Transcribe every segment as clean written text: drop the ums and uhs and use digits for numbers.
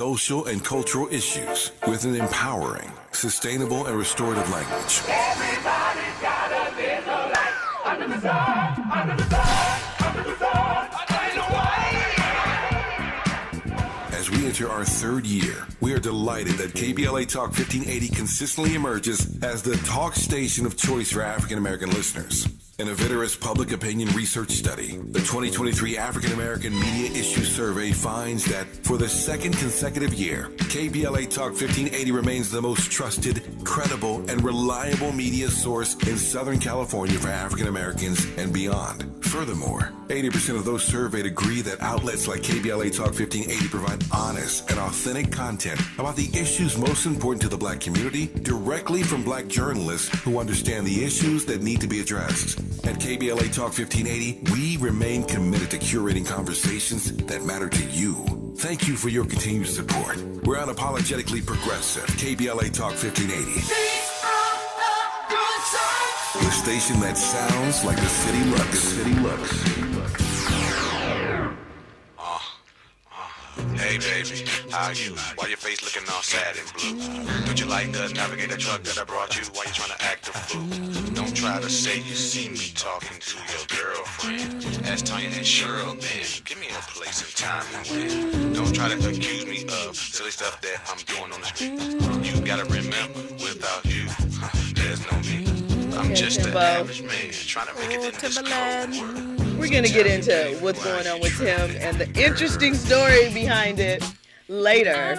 social and cultural issues with an empowering, sustainable, and restorative language. Everybody's gotta live a life under the sun, under the sun, under the sun. As we enter our third year, we are delighted that KBLA Talk 1580 consistently emerges as the talk station of choice for African American listeners. In a vigorous public opinion research study, the 2023 African American Media Issue Survey finds that for the second consecutive year, KBLA Talk 1580 remains the most trusted, credible, and reliable media source in Southern California for African Americans and beyond. Furthermore, 80% of those surveyed agree that outlets like KBLA Talk 1580 provide honest and authentic content about the issues most important to the Black community directly from Black journalists who understand the issues that need to be addressed. At KBLA Talk 1580, we remain committed to curating conversations that matter to you. Thank you for your continued support. We're unapologetically progressive. KBLA Talk 1580. The station that sounds like the city looks. Hey baby, how you? Why your face looking all sad and blue? Would you like to navigate the truck that I brought you? Why you trying to act a fool? Don't try to say you see me talking to your girlfriend. Ask Tanya and Cheryl then. Give me a place and time and when. Don't try to accuse me of silly stuff that I'm doing on the street. You gotta remember, without you, there's no me. I'm just an average man trying to make it in this cold world. We're going to get into what's going on with him and the interesting story behind it later.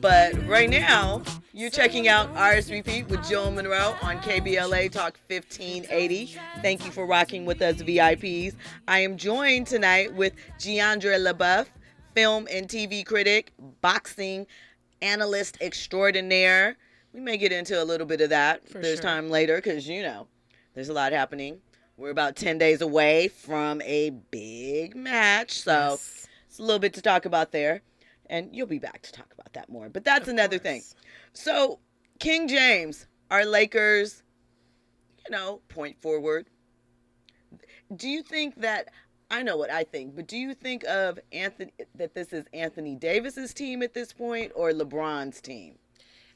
But right now, you're checking out RSVP with Jill Munroe on KBLA Talk 1580. Thank you for rocking with us, VIPs. I am joined tonight with Jeandra LeBeauf, film and TV critic, boxing analyst extraordinaire. We may get into a little bit of that this time later because, you know, there's a lot happening. We're about 10 days away from a big match, so it's a little bit to talk about there. And you'll be back to talk about that more. But that's another thing. So, King James, our Lakers, you know, point forward. Do you think that, I know what I think, but do you think of that this is Anthony Davis's team at this point or LeBron's team?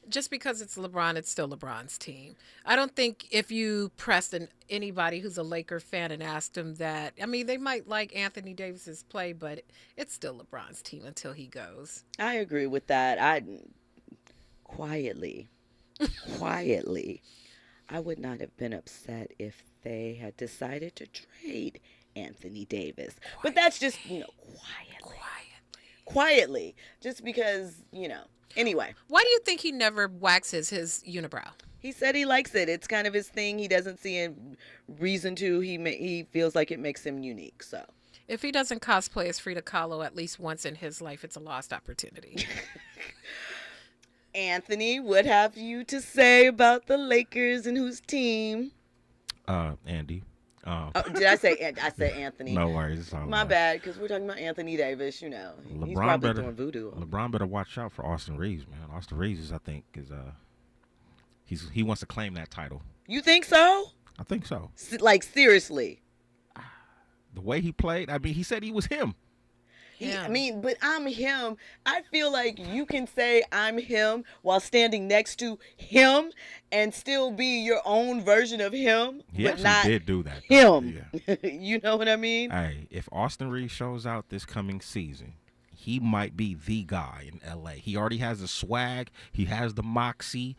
Just because it's LeBron, it's still LeBron's team. I don't think if you pressed anybody who's a Laker fan and asked them that, I mean, they might like Anthony Davis's play, but it's still LeBron's team until he goes. I agree with that. Quietly, I would not have been upset if they had decided to trade Anthony Davis. But that's just, you know, quietly. Just because, you know. Anyway. Why do you think he never waxes his unibrow? He said he likes it. It's kind of his thing. He doesn't see a reason to. He feels like it makes him unique. So, if he doesn't cosplay as Frida Kahlo at least once in his life, it's a lost opportunity. Anthony, what have you to say about the Lakers and whose team? Andy. Did I say Anthony? No worries. My bad, because we're talking about Anthony Davis, you know. He's probably doing voodoo. LeBron better watch out for Austin Reeves, man. Austin Reeves, I think, he wants to claim that title. You think so? I think so. Like, seriously? The way he played, I mean, he said he was him. I mean, but I'm him. I feel like you can say I'm him while standing next to him and still be your own version of him. He but actually not did do that. Him. Yeah. You know what I mean? Hey, if Austin Reeves shows out this coming season, he might be the guy in LA. He already has the swag. He has the moxie.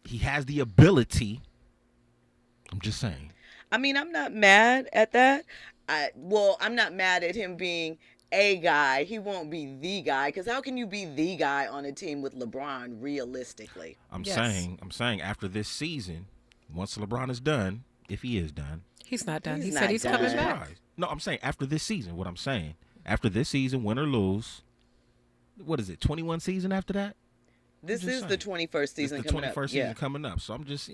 He has the ability. I'm just saying. I mean, I'm not mad at that. I'm not mad at him being a guy. He won't be the guy, because how can you be the guy on a team with LeBron realistically? I'm saying after this season, once LeBron is done, if he is done. He's not done. He said he's coming back. No, I'm saying after this season, what I'm saying, after this season, win or lose, what is it, 21 season after that? This is the 21st season coming up. The 21st season coming up. So I'm just,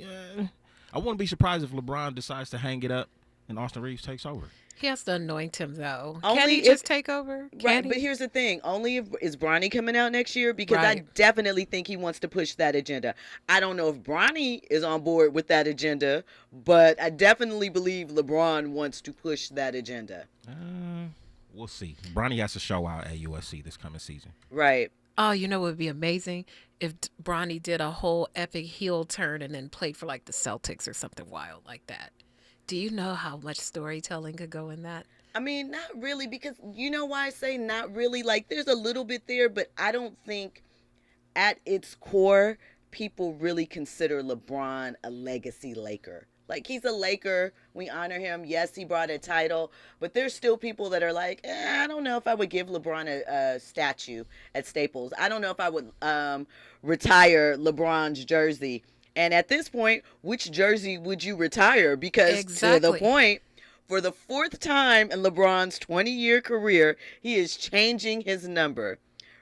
I wouldn't be surprised if LeBron decides to hang it up and Austin Reeves takes over. He has to anoint him, though. Only Can he just take over? Right, but here's the thing. Only if is Bronny coming out next year? Because I definitely think he wants to push that agenda. I don't know if Bronny is on board with that agenda, but I definitely believe LeBron wants to push that agenda. We'll see. Bronny has to show out at USC this coming season. Right. Oh, you know what would be amazing if Bronny did a whole epic heel turn and then played for like the Celtics or something wild like that. Do you know how much storytelling could go in that? I mean, not really, because you know why I say not really? Like, there's a little bit there, but I don't think at its core, people really consider LeBron a legacy Laker. Like, he's a Laker. We honor him. Yes, he brought a title. But there's still people that are like, I don't know if I would give LeBron a statue at Staples. I don't know if I would retire LeBron's jersey. And at this point, which jersey would you retire? Because to the point, for the fourth time in LeBron's 20-year career, he is changing his number.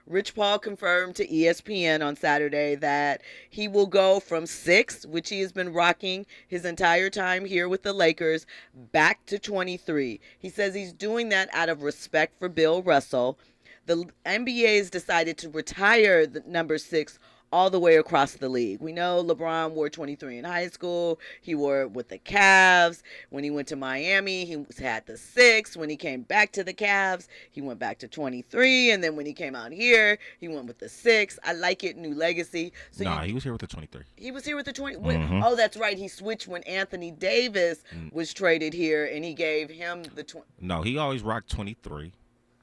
Rich Paul confirmed to ESPN on Saturday that he will go from 6, which he has been rocking his entire time here with the Lakers, back to 23. He says he's doing that out of respect for Bill Russell. The NBA has decided to retire the number 6 all the way across the league. We know LeBron wore 23 in high school. He wore it with the Cavs. When he went to Miami, he had the 6. When he came back to the Cavs, he went back to 23. And then when he came out here, he went with the 6. I like it. New legacy. So he was here with the 23. He was here with the 20. Oh, that's right. He switched when Anthony Davis was traded here, and he gave him the 20. No, he always rocked 23.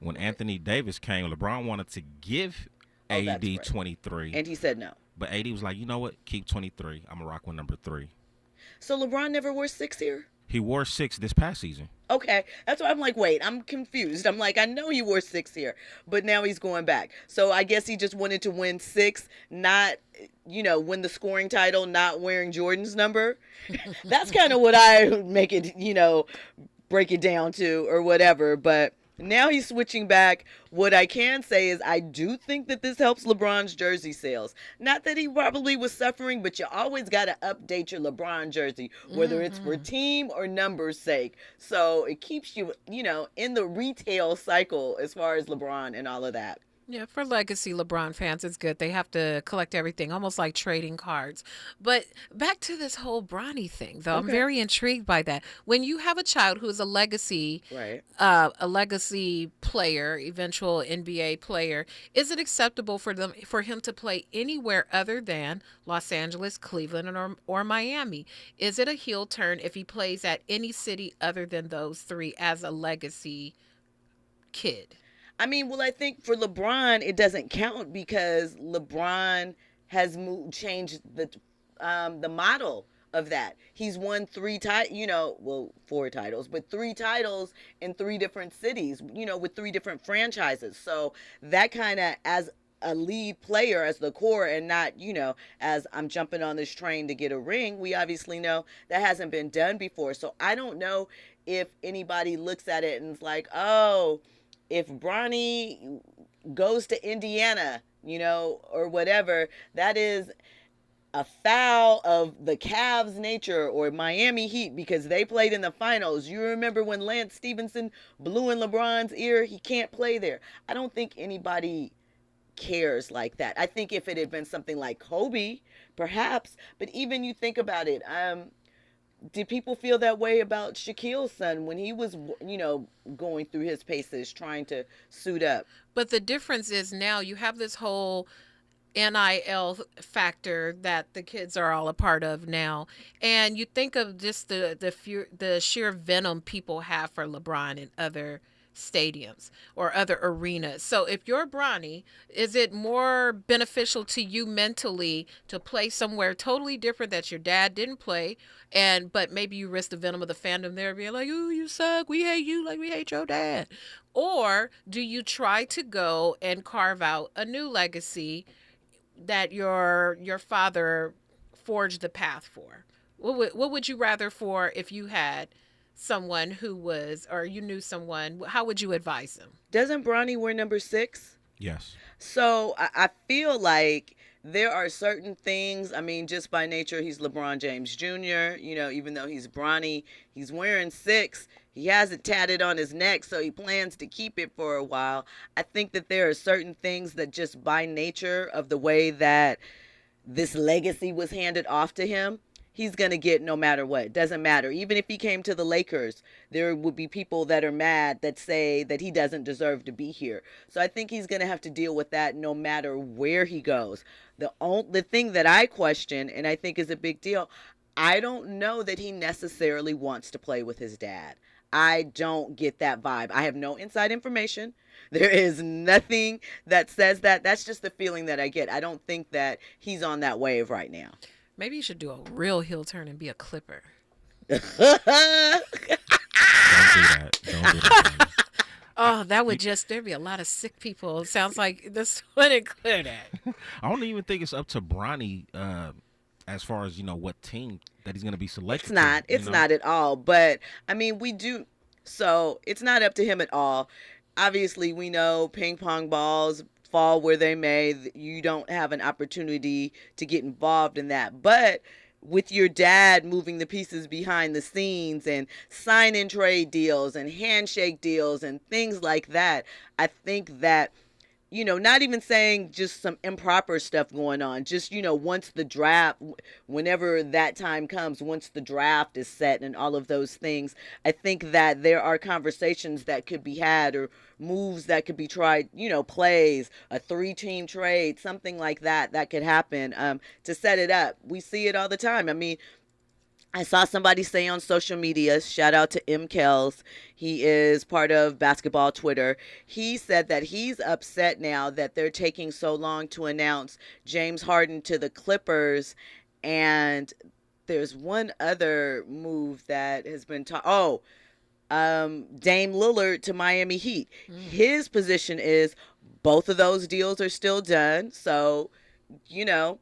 When Anthony Davis came, LeBron wanted to give AD 23. And he said no. But AD was like, you know what? Keep 23. I'm going to rock with number 3. So LeBron never wore 6 here? He wore 6 this past season. Okay. That's why I'm like, wait, I'm confused. I'm like, I know he wore 6 here, but now he's going back. So I guess he just wanted to win 6, not, win the scoring title, not wearing Jordan's number. That's kind of what I make it, break it down to or whatever. But now he's switching back. What I can say is I do think that this helps LeBron's jersey sales. Not that he probably was suffering, but you always got to update your LeBron jersey, whether it's for team or numbers sake. So it keeps you, in the retail cycle as far as LeBron and all of that. Yeah, for legacy LeBron fans, it's good. They have to collect everything, almost like trading cards. But back to this whole Bronny thing, though, I'm very intrigued by that. When you have a child who is a legacy, a legacy player, eventual NBA player, is it acceptable for him to play anywhere other than Los Angeles, Cleveland, or Miami? Is it a heel turn if he plays at any city other than those 3 as a legacy kid? I mean, well, I think for LeBron, it doesn't count because LeBron has changed the model of that. He's won 4 titles, but 3 titles in 3 different cities, with 3 different franchises. So that kind of, as a lead player, as the core, and not, as I'm jumping on this train to get a ring, we obviously know that hasn't been done before. So I don't know if anybody looks at it and is like, oh, if Bronny goes to Indiana, or whatever, that is a foul of the Cavs' nature, or Miami Heat, because they played in the finals. You remember when Lance Stevenson blew in LeBron's ear? He can't play there. I don't think anybody cares like that. I think if it had been something like Kobe, perhaps, but even you think about it, did people feel that way about Shaquille's son when he was, going through his paces trying to suit up? But the difference is now you have this whole NIL factor that the kids are all a part of now. And you think of just the sheer venom people have for LeBron and other stadiums or other arenas. So if you're Bronny, is it more beneficial to you mentally to play somewhere totally different that your dad didn't play, but maybe you risk the venom of the fandom there being like, ooh, you suck, we hate you like we hate your dad? Or do you try to go and carve out a new legacy that your father forged the path for? What would you rather for if you had someone who was, or you knew someone, how would you advise them? Doesn't Bronny wear number 6? Yes. So I feel like there are certain things, I mean, just by nature, he's LeBron James Jr., even though he's Bronny, he's wearing 6. He has it tatted on his neck, so he plans to keep it for a while. I think that there are certain things that just by nature of the way that this legacy was handed off to him, he's going to get no matter what. It doesn't matter. Even if he came to the Lakers, there would be people that are mad that say that he doesn't deserve to be here. So I think he's going to have to deal with that no matter where he goes. The thing that I question, and I think is a big deal, I don't know that he necessarily wants to play with his dad. I don't get that vibe. I have no inside information. There is nothing that says that. That's just the feeling that I get. I don't think that he's on that wave right now. Maybe you should do a real heel turn and be a Clipper. Don't do that. Don't do that. Oh, that would there'd be a lot of sick people. It sounds like this wouldn't clear that. I don't even think it's up to Bronny as far as, what team that he's going to be selected. It's not. It's not at all. But, I mean, we do. So it's not up to him at all. Obviously, we know ping pong balls fall where they may. You don't have an opportunity to get involved in that. But with your dad moving the pieces behind the scenes and sign and trade deals and handshake deals and things like that, I think that, not even saying just some improper stuff going on, just, once the draft, whenever that time comes, once the draft is set and all of those things, I think that there are conversations that could be had or moves that could be tried, plays, a 3-team trade, something like that could happen to set it up. We see it all the time. I mean, I saw somebody say on social media, shout out to M. Kells, he is part of basketball Twitter. He said that he's upset now that they're taking so long to announce James Harden to the Clippers. And there's one other move that has been Dame Lillard to Miami Heat. His position is both of those deals are still done. So, we're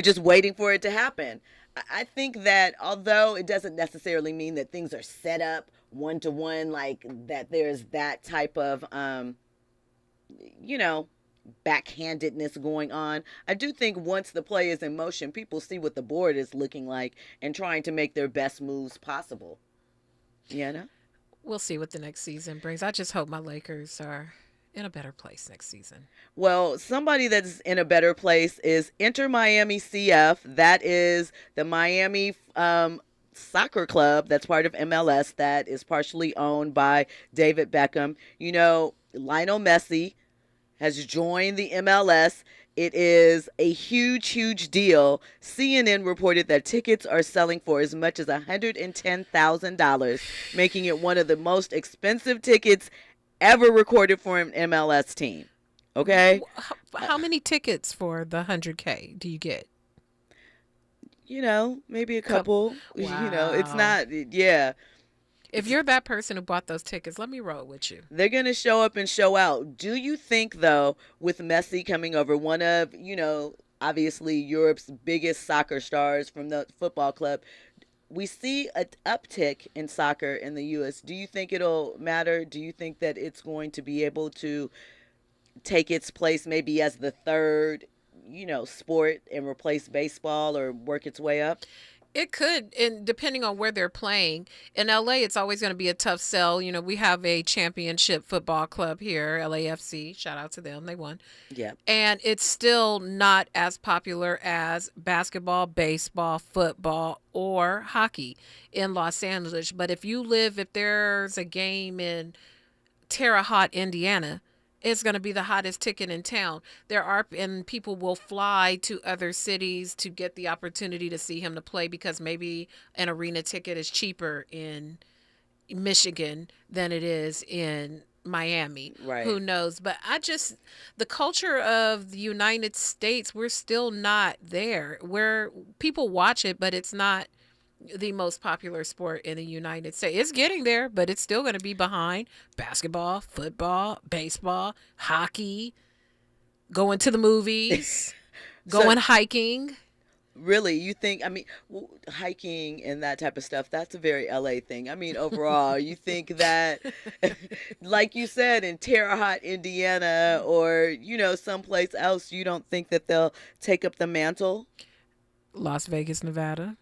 just waiting for it to happen. I think that although it doesn't necessarily mean that things are set up one-to-one, like that there's that type of, backhandedness going on, I do think once the play is in motion, people see what the board is looking like and trying to make their best moves possible. We'll see what the next season brings. I just hope my Lakers are in a better place next season. Well, somebody that's in a better place is Inter Miami CF. That is the Miami soccer club that's part of MLS that is partially owned by David Beckham. Lionel Messi has joined the MLS. It is a huge, huge deal. CNN reported that tickets are selling for as much as $110,000, making it one of the most expensive tickets ever recorded for an MLS team. Okay? How many tickets for the 100K do you get? Maybe a couple. Wow. It's not, yeah. If you're that person who bought those tickets, let me roll with you. They're going to show up and show out. Do you think, though, with Messi coming over, one of, obviously Europe's biggest soccer stars from the football club, we see an uptick in soccer in the U.S. Do you think it'll matter? Do you think that it's going to be able to take its place maybe as the third, sport and replace baseball or work its way up? It could, and depending on where they're playing. In LA, it's always going to be a tough sell. We have a championship football club here, LAFC. Shout out to them. They won. Yeah. And it's still not as popular as basketball, baseball, football, or hockey in Los Angeles. But if there's a game in Terre Haute, Indiana, it's going to be the hottest ticket in town. And people will fly to other cities to get the opportunity to see him to play because maybe an arena ticket is cheaper in Michigan than it is in Miami. Right. Who knows? But the culture of the United States, we're still not there. Where people watch it, but it's not the most popular sport in the United States. It's getting there, but it's still going to be behind basketball, football, baseball, hockey, going to the movies, going hiking. Really, you think, hiking and that type of stuff, that's a very LA thing. Overall, you think that, like you said, in Terre Haute, Indiana, or, someplace else, you don't think that they'll take up the mantle? Las Vegas, Nevada.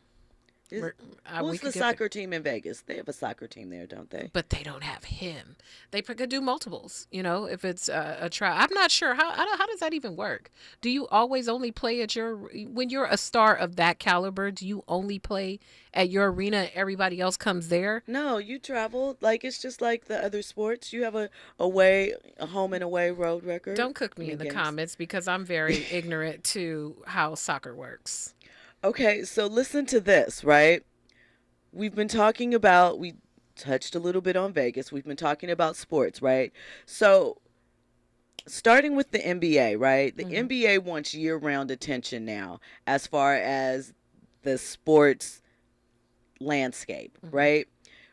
Who's the soccer team in Vegas? They have a soccer team there, don't they? But they don't have him. They could do multiples, if it's a trial. I'm not sure. How does that even work? Do you always only play when you're a star of that caliber, do you only play at your arena and everybody else comes there? No, you travel. Like, it's just like the other sports. You have a home and away road record. Don't cook me in the comments because I'm very ignorant to how soccer works. Okay, so listen to this, right? We've been talking about, we touched a little bit on Vegas. We've been talking about sports, right? So starting with the NBA, right? The NBA wants year-round attention now as far as the sports landscape, right?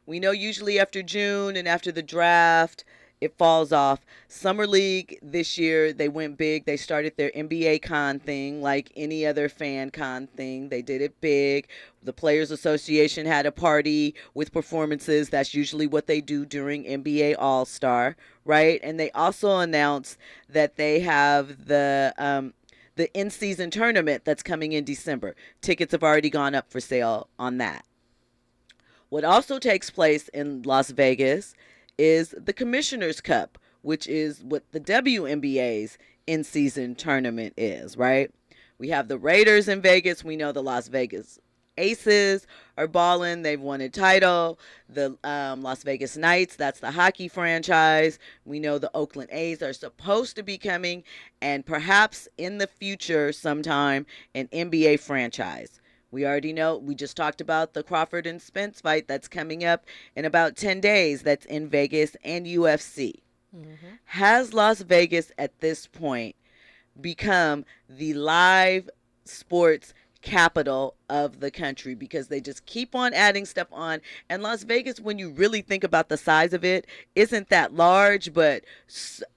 We know usually after June and after the draft, it falls off. Summer League this year, they went big. They started their NBA con thing like any other fan con thing. They did it big. The Players Association had a party with performances. That's usually what they do during NBA All-Star, right? And they also announced that they have the in-season tournament that's coming in December. Tickets have already gone up for sale on that. What also takes place in Las Vegas is the Commissioner's Cup, which is what the WNBA's in-season tournament is, right? We have the Raiders in Vegas. We know the Las Vegas Aces are balling. They've won a title. The Las Vegas Knights, that's the hockey franchise. We know the Oakland A's are supposed to be coming, and perhaps in the future sometime an NBA franchise. We already know, we just talked about the Crawford and Spence fight that's coming up in about 10 days. That's in Vegas and UFC. Has Las Vegas at this point become the live sports capital of the country? Because they just keep on adding stuff on. And Las Vegas, when you really think about the size of it, isn't that large. But,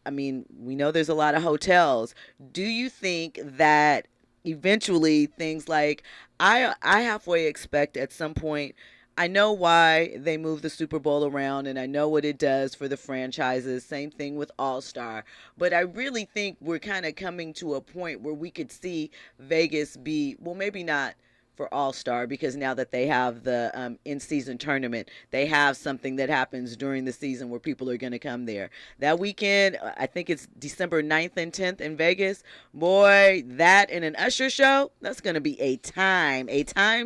I mean, we know there's a lot of hotels. Do you think that eventually things like, I halfway expect at some point, I know why they move the Super Bowl around and I know what it does for the franchises. Same thing with All-Star. But I really think we're kind of coming to a point where we could see Vegas be, well, maybe not for All-Star, because now that they have the in-season tournament, they have something that happens during the season where people are going to come there. That weekend, I think it's December 9th and 10th in Vegas. Boy, that and an Usher show, that's going to be a time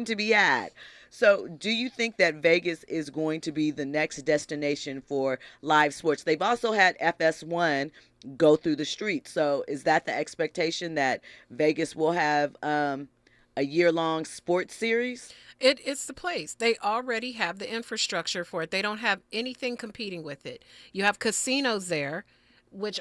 to be had. So do you think that Vegas is going to be the next destination for live sports? They've also had FS1 go through the streets. So is that the expectation that Vegas will have a year-long sports series? It's the place. They already have the infrastructure for it. They don't have anything competing with it. You have casinos there, which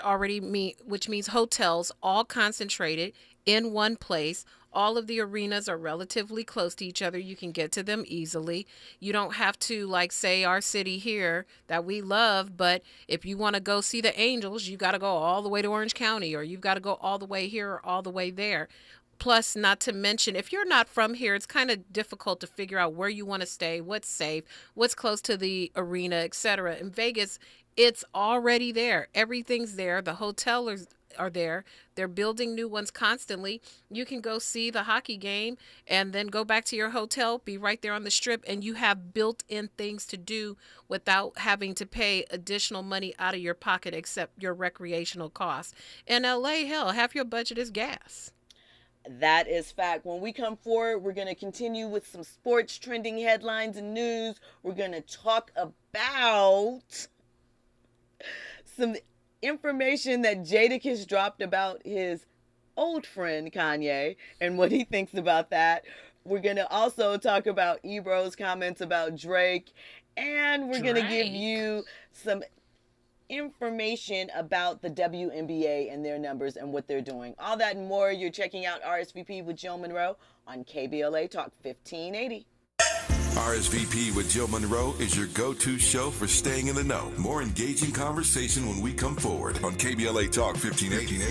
means hotels all concentrated in one place. All of the arenas are relatively close to each other. You can get to them easily. You don't have to, like, say, our city here that we love, but if you want to go see the Angels, you got to go all the way to Orange County, or you've got to go all the way here or all the way there. Plus, not to mention, if you're not from here, it's kind of difficult to figure out where you want to stay, what's safe, what's close to the arena, etc. In Vegas, it's already there. Everything's there. The hotels are there. They're building new ones constantly. You can go see the hockey game and then go back to your hotel, be right there on the strip, and you have built-in things to do without having to pay additional money out of your pocket except your recreational costs. In LA, hell, half your budget is gas. That is fact. When we come forward, we're going to continue with some sports trending headlines and news. We're going to talk about some information that Jadakiss dropped about his old friend Kanye and what he thinks about that. We're going to also talk about Ebro's comments about Drake, and we're going to give you some information about the WNBA and their numbers and what they're doing. All that and more. You're checking out RSVP with Jill Munroe on KBLA Talk 1580. RSVP with Jill Munroe is your go-to show for staying in the know. More engaging conversation when we come forward on KBLA Talk 1580.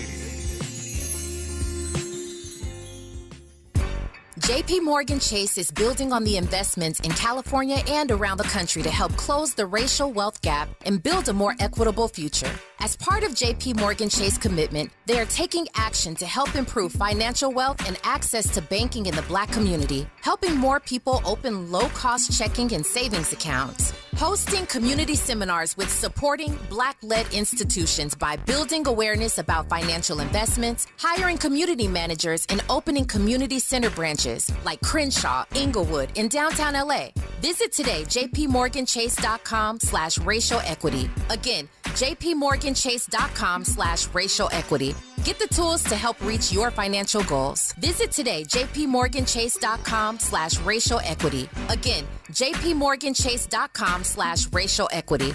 JP Morgan Chase is building on the investments in California and around the country to help close the racial wealth gap and build a more equitable future. As part of JP Morgan Chase commitment, they are taking action to help improve financial wealth and access to banking in the Black community, helping more people open low-cost checking and savings accounts, hosting community seminars with supporting Black-led institutions by building awareness about financial investments, hiring community managers, and opening community center branches like Crenshaw, Inglewood, in downtown LA. Visit today, jpmorganchase.com/racial equity. Again, jpmorganchase.com/racial equity. Get the tools to help reach your financial goals. Visit today, jpmorganchase.com/racial equity. Again, jpmorganchase.com/racial equity.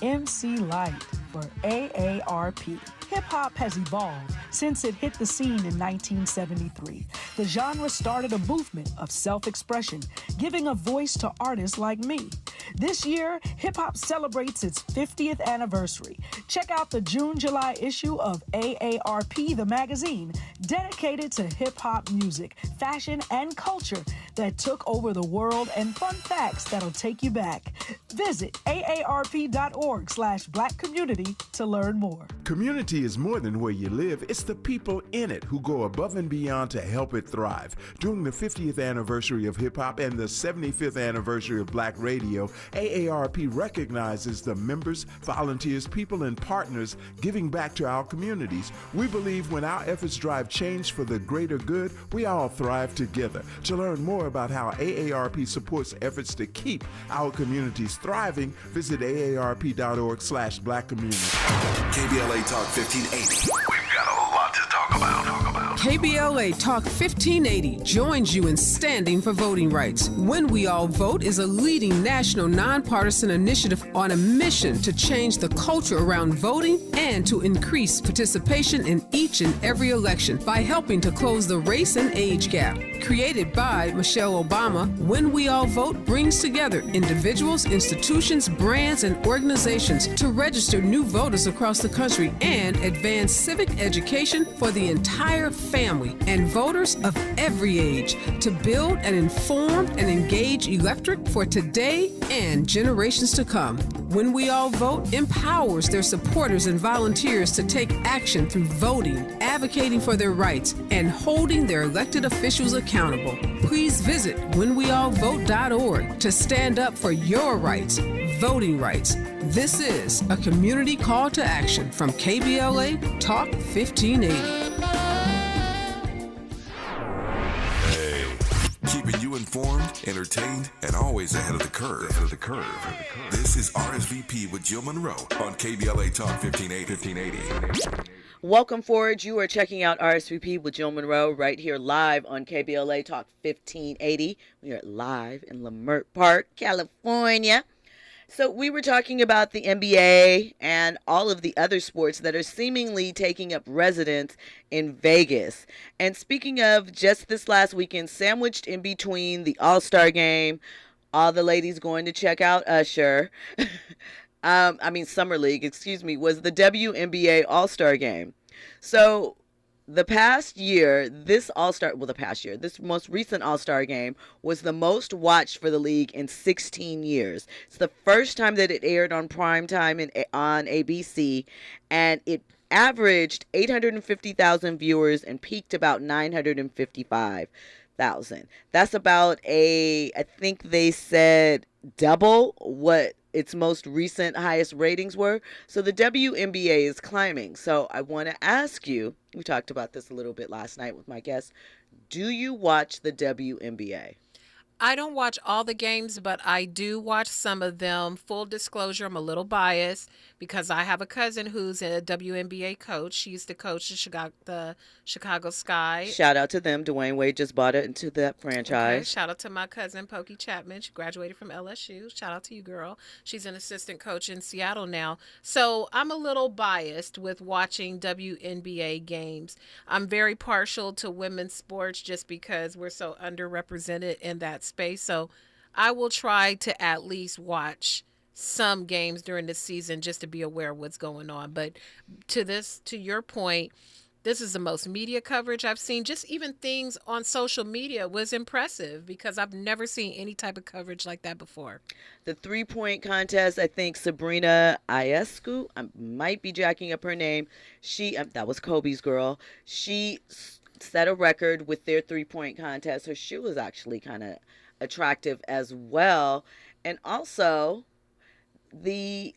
MC Light for AARP. Hip-hop has evolved since it hit the scene in 1973. The genre started a movement of self-expression, giving a voice to artists like me. This year, hip-hop celebrates its 50th anniversary. Check out the June-July issue of AARP, the magazine, dedicated to hip-hop music, fashion, and culture that took over the world, and fun facts that'll take you back. Visit aarp.org/Black Community to learn more. Community is more than where you live. It's the people in it who go above and beyond to help it thrive. During the 50th anniversary of hip-hop and the 75th anniversary of Black radio, AARP recognizes the members, volunteers, people, and partners giving back to our communities. We believe when our efforts drive change for the greater good, we all thrive together. To learn more about how AARP supports efforts to keep our communities thriving, visit aarp.org/Black Community. KBLA Talk 1580. We've got a lot to talk about. KBLA Talk 1580 joins you in standing for voting rights. When We All Vote is a leading national nonpartisan initiative on a mission to change the culture around voting and to increase participation in each and every election by helping to close the race and age gap. Created by Michelle Obama, When We All Vote brings together individuals, institutions, brands, and organizations to register new voters across the country and advance civic education for the entire family and voters of every age to build an informed and engaged electorate for today and generations to come. When We All Vote empowers their supporters and volunteers to take action through voting, advocating for their rights, and holding their elected officials accountable. Please visit whenweallvote.org to stand up for your rights, voting rights. This is a community call to action from KBLA Talk 1580. Keeping you informed, entertained, and always ahead of the curve. This is RSVP with Jill Munroe on KBLA Talk 1580. Welcome forward. You are checking out RSVP with Jill Munroe right here live on KBLA Talk 1580. We are live in Leimert Park, California. So we were talking about the NBA and all of the other sports that are seemingly taking up residence in Vegas. And speaking of, just this last weekend, sandwiched in between the All-Star game, all the ladies going to check out Usher, Summer League, was the WNBA All-Star game. So this most recent All-Star game was the most watched for the league in 16 years. It's the first time that it aired on primetime on ABC, and it averaged 850,000 viewers and peaked about 955,000. That's about I think they said double what its most recent highest ratings were. So the WNBA is climbing. So I want to ask you, we talked about this a little bit last night with my guests, do you watch the WNBA? I don't watch all the games, but I do watch some of them. Full disclosure, I'm a little biased because I have a cousin who's a WNBA coach. She used to coach the Chicago Sky. Shout out to them. Dwayne Wade just bought it into that franchise. Okay. Shout out to my cousin, Pokey Chapman. She graduated from LSU. Shout out to you, girl. She's an assistant coach in Seattle now. So I'm a little biased with watching WNBA games. I'm very partial to women's sports just because we're so underrepresented in that space. So I will try to at least watch some games during the season just to be aware of what's going on. But to your point, this is the most media coverage I've seen. Just even things on social media was impressive because I've never seen any type of coverage like that before. The 3-point contest, I think Sabrina Ionescu, I might be jacking up her name. That was Kobe's girl. She set a record with their 3-point contest. Her shoe was actually kind of attractive as well. And also, the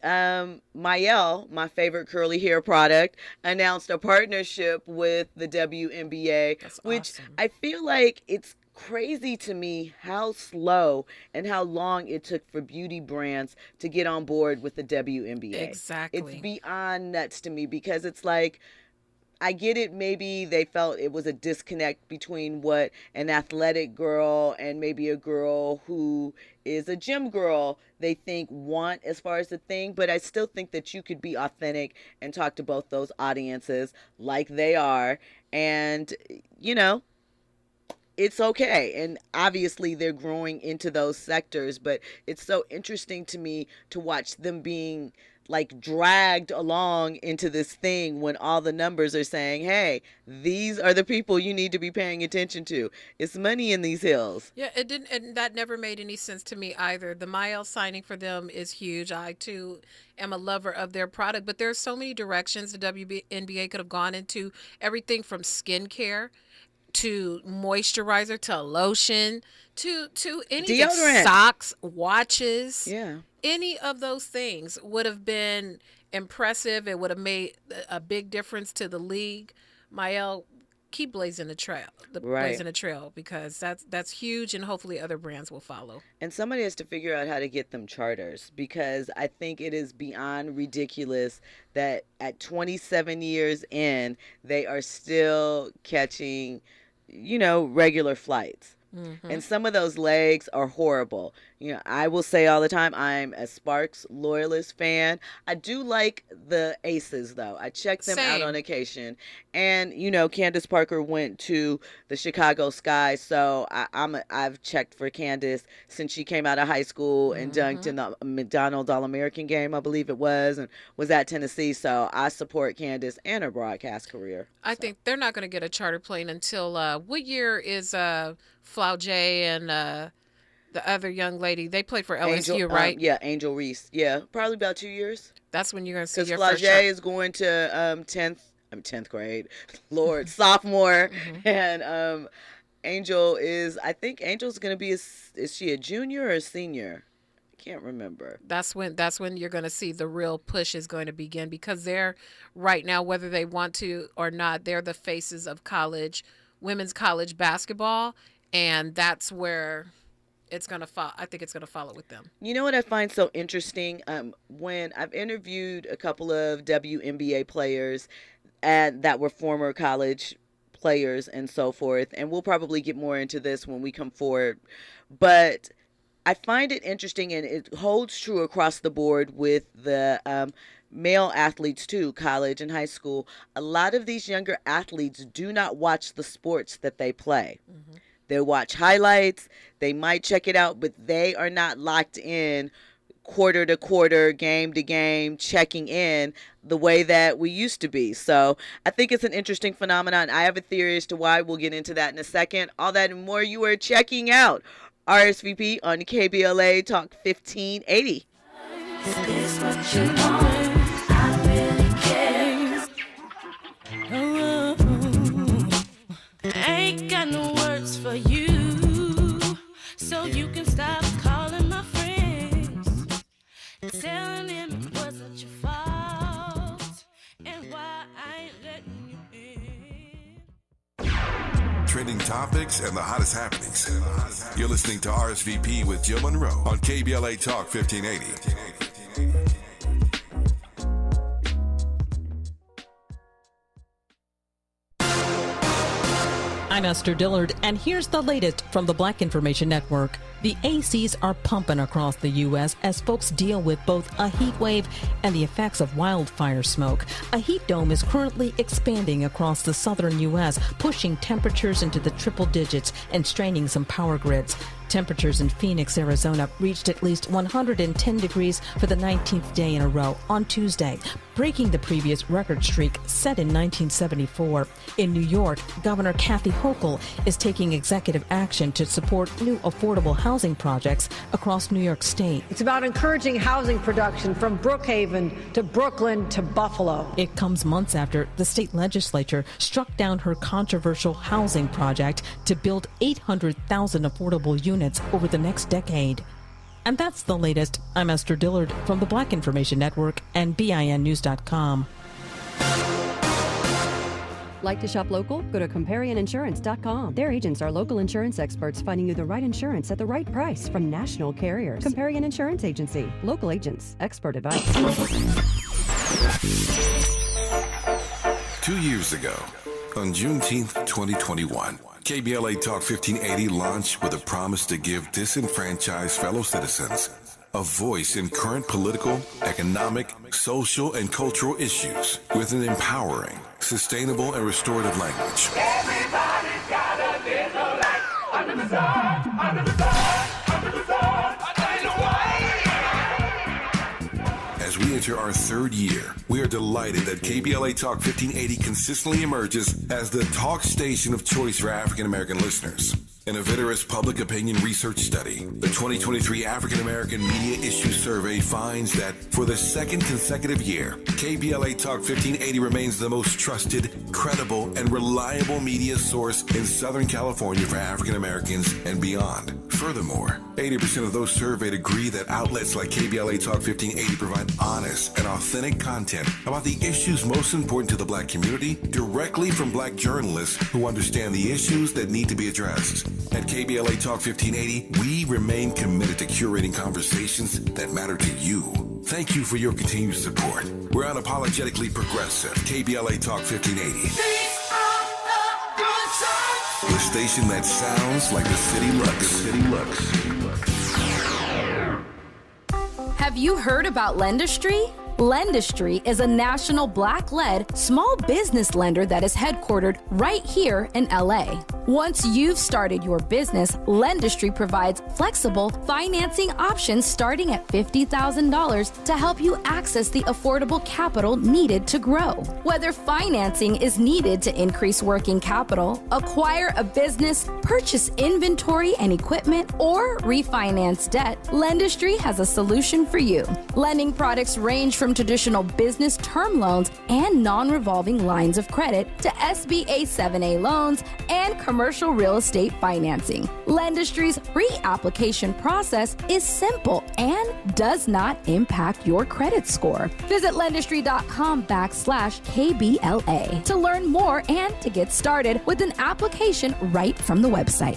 Mael, my favorite curly hair product, announced a partnership with the WNBA. That's which awesome. I feel like it's crazy to me how slow and how long it took for beauty brands to get on board with the WNBA. Exactly. It's beyond nuts to me because it's like, I get it. Maybe they felt it was a disconnect between what an athletic girl and maybe a girl who is a gym girl they think want as far as the thing. But I still think that you could be authentic and talk to both those audiences like they are. And, you know, it's okay. And obviously they're growing into those sectors. But it's so interesting to me to watch them being like dragged along into this thing when all the numbers are saying, hey, these are the people you need to be paying attention to. It's money in these hills. Yeah, it didn't, and that never made any sense to me either. The Mael signing for them is huge. I too am a lover of their product, but there's so many directions the WNBA could have gone into. Everything from skincare to moisturizer to lotion to anything, deodorant, socks, watches. Yeah. Any of those things would have been impressive. It would have made a big difference to the league. Mael, keep blazing the trail, blazing the trail, because that's huge, and hopefully other brands will follow. And somebody has to figure out how to get them charters, because I think it is beyond ridiculous that at 27 years in, they are still catching, you know, regular flights. Mm-hmm. And some of those legs are horrible. You know, I will say all the time, I'm a Sparks Loyalist fan. I do like the Aces, though. I check them out on occasion. And, you know, Candace Parker went to the Chicago Sky, so I've checked for Candace since she came out of high school and dunked in the McDonald's All-American game, I believe it was, and was at Tennessee. So I support Candace and her broadcast career. I think they're not going to get a charter plane until, what year is Flau J and the other young lady? They play for LSU, right? Yeah, Angel Reese. Yeah, probably about 2 years. That's when you're going to see your first first Flau'jae is going to 10th grade, Lord, sophomore, and Angel is, I think Angel's going to be, is she a junior or a senior? I can't remember. That's when you're going to see the real push is going to begin, because they're right now, whether they want to or not, they're the faces of women's college basketball, and that's where it's going to follow. I think it's going to follow with them. You know what I find so interesting? When I've interviewed a couple of WNBA players that were former college players and so forth, and we'll probably get more into this when we come forward, but I find it interesting, and it holds true across the board with the male athletes too, college and high school. A lot of these younger athletes do not watch the sports that they play. Mm-hmm. They watch highlights, they might check it out, but they are not locked in quarter to quarter, game to game, checking in the way that we used to be. So I think it's an interesting phenomenon. I have a theory as to why. We'll get into that in a second. All that and more, you are checking out RSVP on KBLA Talk 1580. It's what you want. I really care. I ain't got no words for you, so you can stop calling my friends, telling them it wasn't your fault, and why I ain't letting you in. Trending topics and the hottest happenings. You're listening to RSVP with Jill Munroe on KBLA Talk 1580. I'm Esther Dillard, and here's the latest from the Black Information Network. The ACs are pumping across the U.S. as folks deal with both a heat wave and the effects of wildfire smoke. A heat dome is currently expanding across the southern U.S., pushing temperatures into the triple digits and straining some power grids. Temperatures in Phoenix, Arizona reached at least 110 degrees for the 19th day in a row on Tuesday, breaking the previous record streak set in 1974. In New York, Governor Kathy Hochul is taking executive action to support new affordable housing projects across New York State. It's about encouraging housing production from Brookhaven to Brooklyn to Buffalo. It comes months after the state legislature struck down her controversial housing project to build 800,000 affordable units over the next decade. And that's the latest. I'm Esther Dillard from the Black Information Network and BINnews.com. Like to shop local? Go to ComparianInsurance.com. Their agents are local insurance experts finding you the right insurance at the right price from national carriers. Comparian Insurance Agency. Local agents. Expert advice. 2 years ago, on Juneteenth 2021, KBLA Talk 1580 launched with a promise to give disenfranchised fellow citizens a voice in current political, economic, social, and cultural issues with an empowering, sustainable, and restorative language. Everybody's gotta live the life under the sun, under the sun, under the sun. As we enter our third year, we are delighted that KBLA Talk 1580 consistently emerges as the talk station of choice for African American listeners. In a vigorous public opinion research study, the 2023 African American Media Issues Survey finds that for the second consecutive year, KBLA Talk 1580 remains the most trusted, credible, and reliable media source in Southern California for African Americans and beyond. Furthermore, 80% of those surveyed agree that outlets like KBLA Talk 1580 provide honest and authentic content about the issues most important to the Black community directly from Black journalists who understand the issues that need to be addressed. At KBLA Talk 1580, we remain committed to curating conversations that matter to you. Thank you for your continued support. We're unapologetically progressive. KBLA Talk 1580. The station that sounds like the city looks. Have you heard about Lendistry? Lendistry is a national Black-led small business lender that is headquartered right here in LA. Once you've started your business, Lendistry provides flexible financing options starting at $50,000 to help you access the affordable capital needed to grow. Whether financing is needed to increase working capital, acquire a business, purchase inventory and equipment, or refinance debt, Lendistry has a solution for you. Lending products range from traditional business term loans and non-revolving lines of credit to SBA 7A loans and commercial real estate financing. Lendistry's pre-application process is simple and does not impact your credit score. Visit lendistry.com/KBLA to learn more and to get started with an application right from the website.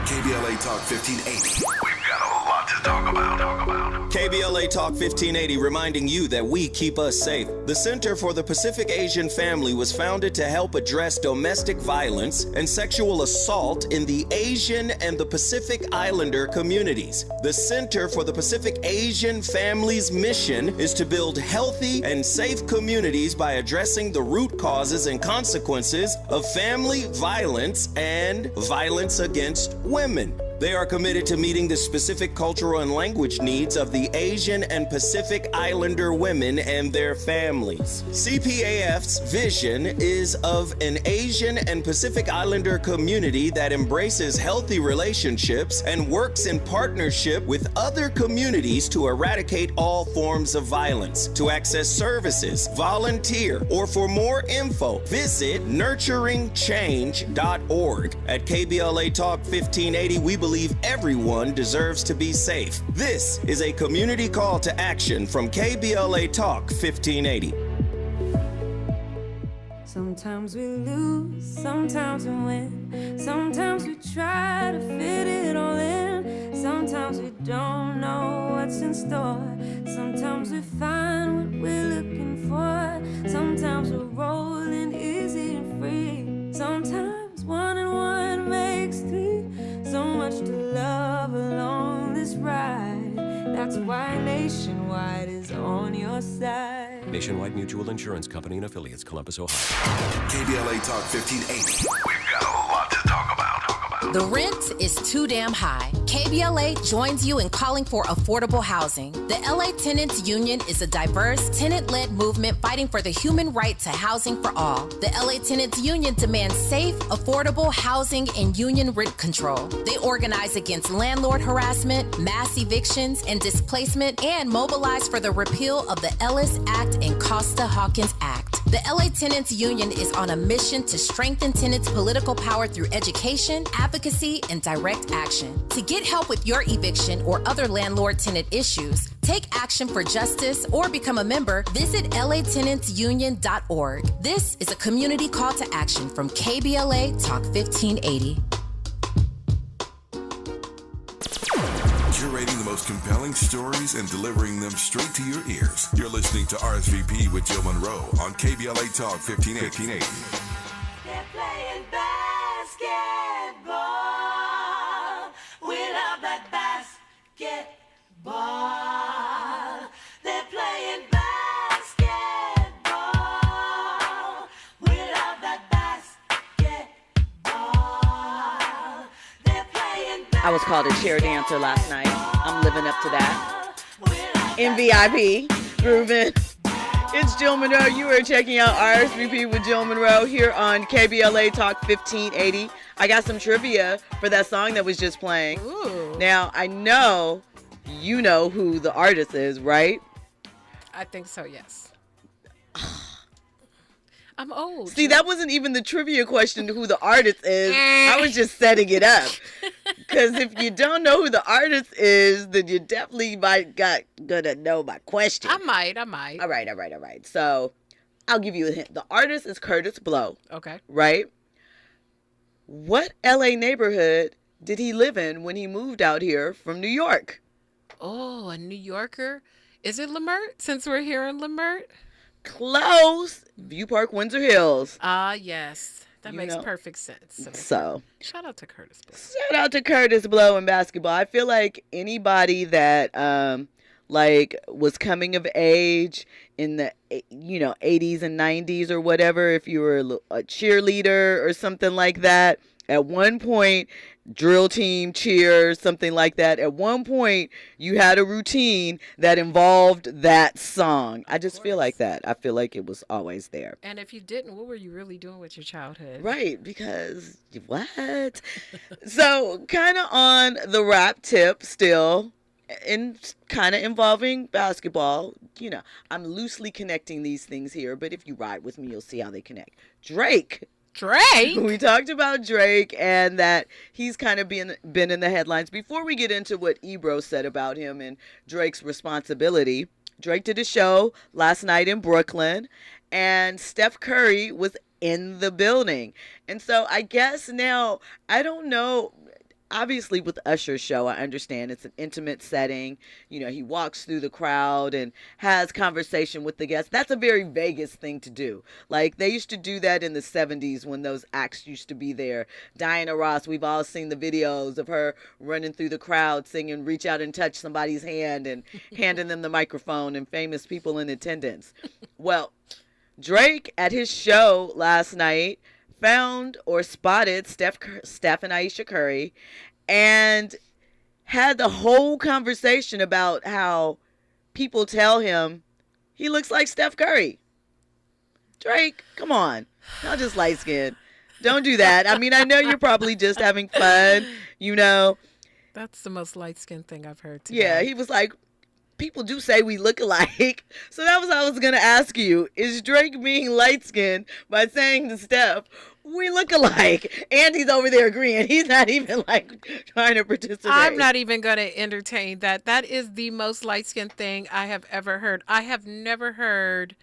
KBLA Talk 1580. We've got a lot to talk about. KBLA Talk 1580 reminding you that we keep us safe. The Center for the Pacific Asian Family was founded to help address domestic violence and sexual assault in the Asian and the Pacific Islander communities. The Center for the Pacific Asian Family's mission is to build healthy and safe communities by addressing the root causes and consequences of family violence and violence against women. They are committed to meeting the specific cultural and language needs of the Asian and Pacific Islander women and their families. CPAF's vision is of an Asian and Pacific Islander community that embraces healthy relationships and works in partnership with other communities to eradicate all forms of violence. To access services, volunteer, or for more info, visit nurturingchange.org. At KBLA Talk 1580, we believe everyone deserves to be safe. This is a community call to action from KBLA Talk 1580. Sometimes we lose, sometimes we win. Sometimes we try to fit it all in. Sometimes we don't know what's in store. Sometimes we find what we're looking for. Sometimes we're rolling easy and free. Sometimes 1 and 1 makes 3. So much to love along this ride. That's why Nationwide is on your side. Nationwide Mutual Insurance Company and Affiliates, Columbus, Ohio. KBLA Talk 1580. We've got a lot to talk about. The rent is too damn high. KBLA joins you in calling for affordable housing. The LA Tenants Union is a diverse, tenant-led movement fighting for the human right to housing for all. The LA Tenants Union demands safe, affordable housing and union rent control. They organize against landlord harassment, mass evictions, and displacement, and mobilize for the repeal of the Ellis Act and Costa-Hawkins Act. The LA Tenants Union is on a mission to strengthen tenants' political power through education, advocacy, and direct action. To get help with your eviction or other landlord-tenant issues, take action for justice, or become a member, visit latenantsunion.org. This is a community call to action from KBLA Talk 1580. Curating the most compelling stories and delivering them straight to your ears. You're listening to RSVP with Jill Munroe on KBLA Talk 1580. They're playing basketball. We love that basketball. They're playing basketball. We love that basketball. They're playing I was called a chair dancer last night. I'm living up to that. In VIP, grooving. It's Jill Munroe. You are checking out RSVP with Jill Munroe here on KBLA Talk 1580. I got some trivia for that song that was just playing. Ooh. Now, I know you know who the artist is, right? I think so, yes. I'm old. See, that wasn't even the trivia question who the artist is. I was just setting it up. Because if you don't know who the artist is, then you definitely gonna know my question. I might. All right. So I'll give you a hint. The artist is Curtis Blow. Okay. Right? What LA neighborhood did he live in when he moved out here from New York? Oh, a New Yorker. Is it Lemert, since we're here in Lemert? Close. View Park, Windsor Hills. Yes. That makes perfect sense. So shout out to Curtis Blow. Shout out to Curtis Blow in basketball. I feel like anybody that was coming of age in the 80s and 90s or whatever, if you were a cheerleader or something like that, at one point, drill team, cheer, something like that. At one point, you had a routine that involved that song. I just feel like that. I feel like it was always there. And if you didn't, what were you really doing with your childhood? Right, because what? So, kind of on the rap tip still, and kind of involving basketball. I'm loosely connecting these things here, but if you ride with me, you'll see how they connect. Drake. We talked about Drake and that he's kind of been in the headlines. Before we get into what Ebro said about him and Drake's responsibility, Drake did a show last night in Brooklyn, and Steph Curry was in the building. And so I guess now, I don't know. Obviously, with Usher's show, I understand it's an intimate setting. He walks through the crowd and has conversation with the guests. That's a very Vegas thing to do. Like, they used to do that in the 70s when those acts used to be there. Diana Ross, we've all seen the videos of her running through the crowd singing Reach Out and Touch Somebody's Hand and handing them the microphone, and famous people in attendance. Well, Drake at his show last night found or spotted Steph and Aisha Curry and had the whole conversation about how people tell him he looks like Steph Curry. Drake, come on. Not just light skin. Don't do that. I mean, I know you're probably just having fun, That's the most light-skinned thing I've heard today. Yeah, he was like, people do say we look alike. So that was what I was going to ask you. Is Drake being light-skinned by saying to Steph, we look alike? And he's over there agreeing. He's not even trying to participate. I'm not even going to entertain that. That is the most light-skinned thing I have ever heard. I have never heard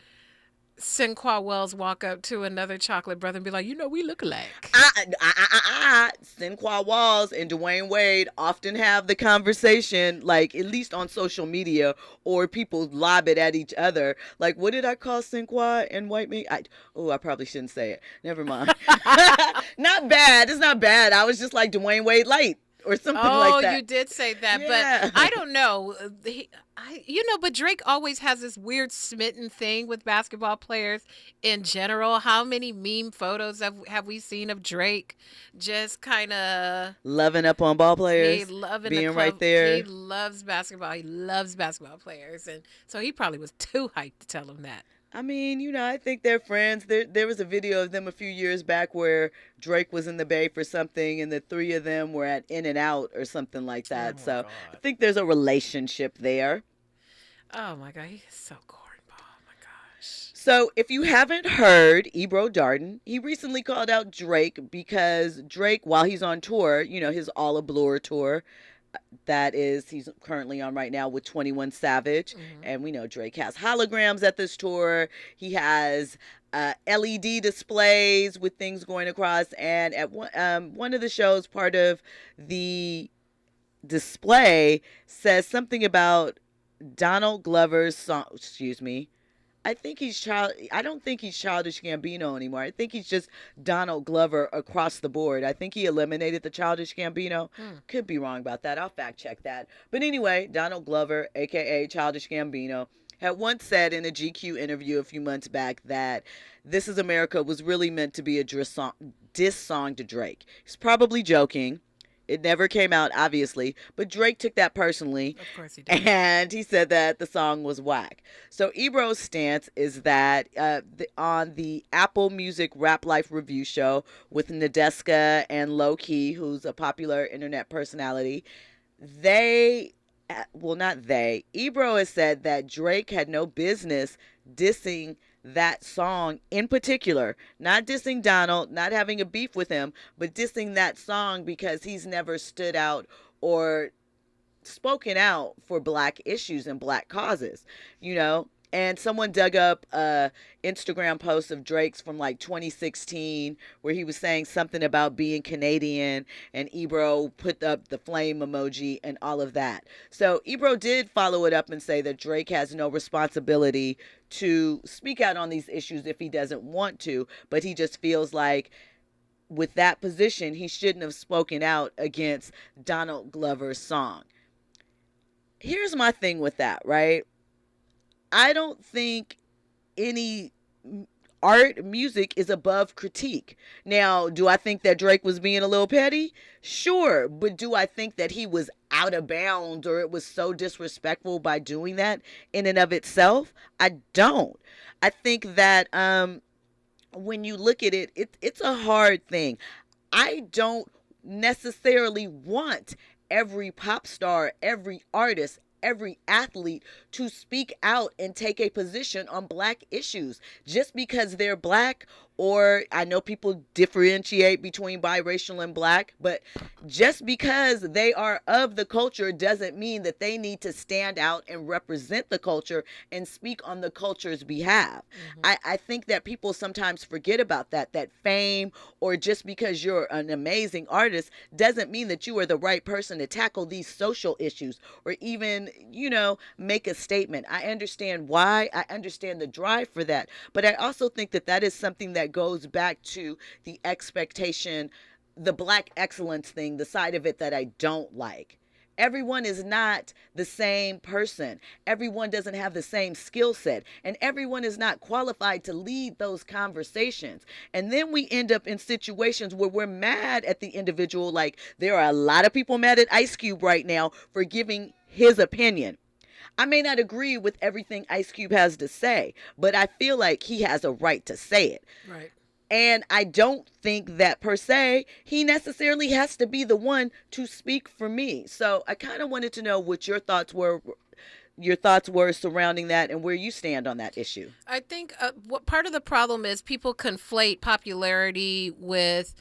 Sinqua Wells walk up to another chocolate brother and be like, we look alike. Sinqua Wells and Dwayne Wade often have the conversation, at least on social media, or people lob it at each other. Like, what did I call Sinqua and white meat? I probably shouldn't say it. Never mind. Not bad. It's not bad. I was just like Dwayne Wade light. or something like that. Oh, you did say that, Yeah. but I don't know. But Drake always has this weird smitten thing with basketball players in general. How many meme photos have we seen of Drake just kind of Loving up on ball players, loving being the right club. there. He loves basketball. He loves basketball players, and so he probably was too hyped to tell him that. I mean, I think they're friends. There was a video of them a few years back where Drake was in the Bay for something, and the three of them were at In-N-Out or something like that. So I think there's a relationship there. Oh, my God. He is so cornball. Oh, my gosh. So if you haven't heard, Ebro Darden, he recently called out Drake because Drake, while he's on tour, his All A Blur tour, he's currently on right now with 21 Savage. Mm-hmm. And we know Drake has holograms at this tour. He has LED displays with things going across. And at one of the shows, part of the display says something about Donald Glover's song. Excuse me. I don't think he's Childish Gambino anymore. I think he's just Donald Glover across the board. I think he eliminated the Childish Gambino. Could be wrong about that. I'll fact check that. But anyway, Donald Glover, aka Childish Gambino, had once said in a GQ interview a few months back that This Is America was really meant to be a diss song to Drake. He's probably joking. It never came out, obviously, but Drake took that personally. Of course he did. And he said that the song was whack. So Ebro's stance is that on the Apple Music Rap Life review show with Nadeska and Low Key, who's a popular internet personality, Ebro has said that Drake had no business dissing that song in particular, not dissing Donald, not having a beef with him, but dissing that song because he's never stood out or spoken out for black issues and black causes, And someone dug up a Instagram post of Drake's from like 2016 where he was saying something about being Canadian, and Ebro put up the flame emoji and all of that. So Ebro did follow it up and say that Drake has no responsibility to speak out on these issues if he doesn't want to, but he just feels like with that position, he shouldn't have spoken out against Donald Glover's song. Here's my thing with that, right? I don't think any music is above critique. Now, do I think that Drake was being a little petty? Sure. But do I think that he was out of bounds or it was so disrespectful by doing that in and of itself? I don't. I think that when you look at it, it's a hard thing. I don't necessarily want every pop star, every artist, every athlete to speak out and take a position on black issues just because they're black. Or I know people differentiate between biracial and black, but just because they are of the culture doesn't mean that they need to stand out and represent the culture and speak on the culture's behalf. Mm-hmm. I think that people sometimes forget about that fame or just because you're an amazing artist doesn't mean that you are the right person to tackle these social issues or even, make a statement. I understand why. I understand the drive for that. But I also think that that is something that goes back to the expectation, the black excellence thing, the side of it that I don't like. Everyone is not the same person. Everyone doesn't have the same skill set, and everyone is not qualified to lead those conversations. And then we end up in situations where we're mad at the individual. Like there are a lot of people mad at Ice Cube right now for giving his opinion. I may not agree with everything Ice Cube has to say, but I feel like he has a right to say it. Right. And I don't think that per se he necessarily has to be the one to speak for me. So I kind of wanted to know what your thoughts were surrounding that and where you stand on that issue. I think what part of the problem is people conflate popularity with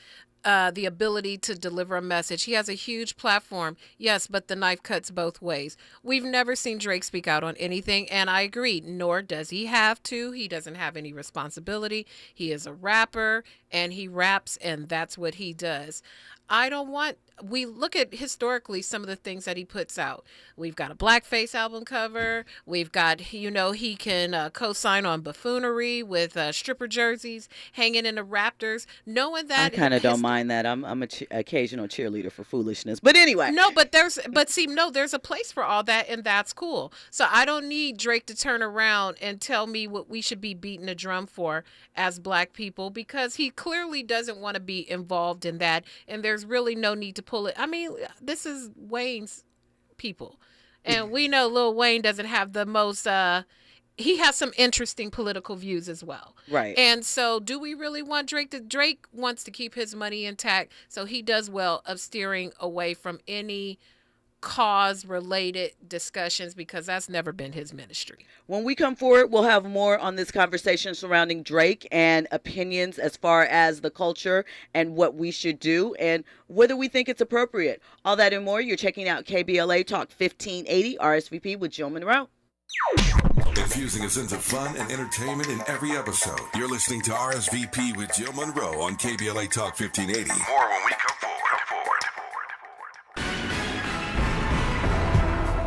the ability to deliver a message. He has a huge platform, yes, but the knife cuts both ways. We've never seen Drake speak out on anything, and I agree, nor does he have to. He doesn't have any responsibility. He is a rapper, and he raps, and that's what he does. I don't want. We look at historically some of the things that he puts out. We've got a blackface album cover. We've got, he can co-sign on buffoonery with stripper jerseys hanging in the Raptors. Knowing that, I kind of don't mind that. I'm occasional cheerleader for foolishness. But anyway, no, but there's a place for all that, and that's cool. So I don't need Drake to turn around and tell me what we should be beating a drum for as black people, because he clearly doesn't want to be involved in that, and there's really no need to pull it. I mean, this is Wayne's people, and we know Lil Wayne doesn't have the most he has some interesting political views as well. Right. And so do we really want Drake to? Drake wants to keep his money intact, so he does well of steering away from any cause-related discussions, because that's never been his ministry. When we come forward, we'll have more on this conversation surrounding Drake and opinions as far as the culture and what we should do and whether we think it's appropriate. All that and more. You're checking out KBLA Talk 1580 RSVP with Jill Munroe. Infusing a sense of fun and entertainment in every episode. You're listening to RSVP with Jill Munroe on KBLA Talk 1580. More when we come forward.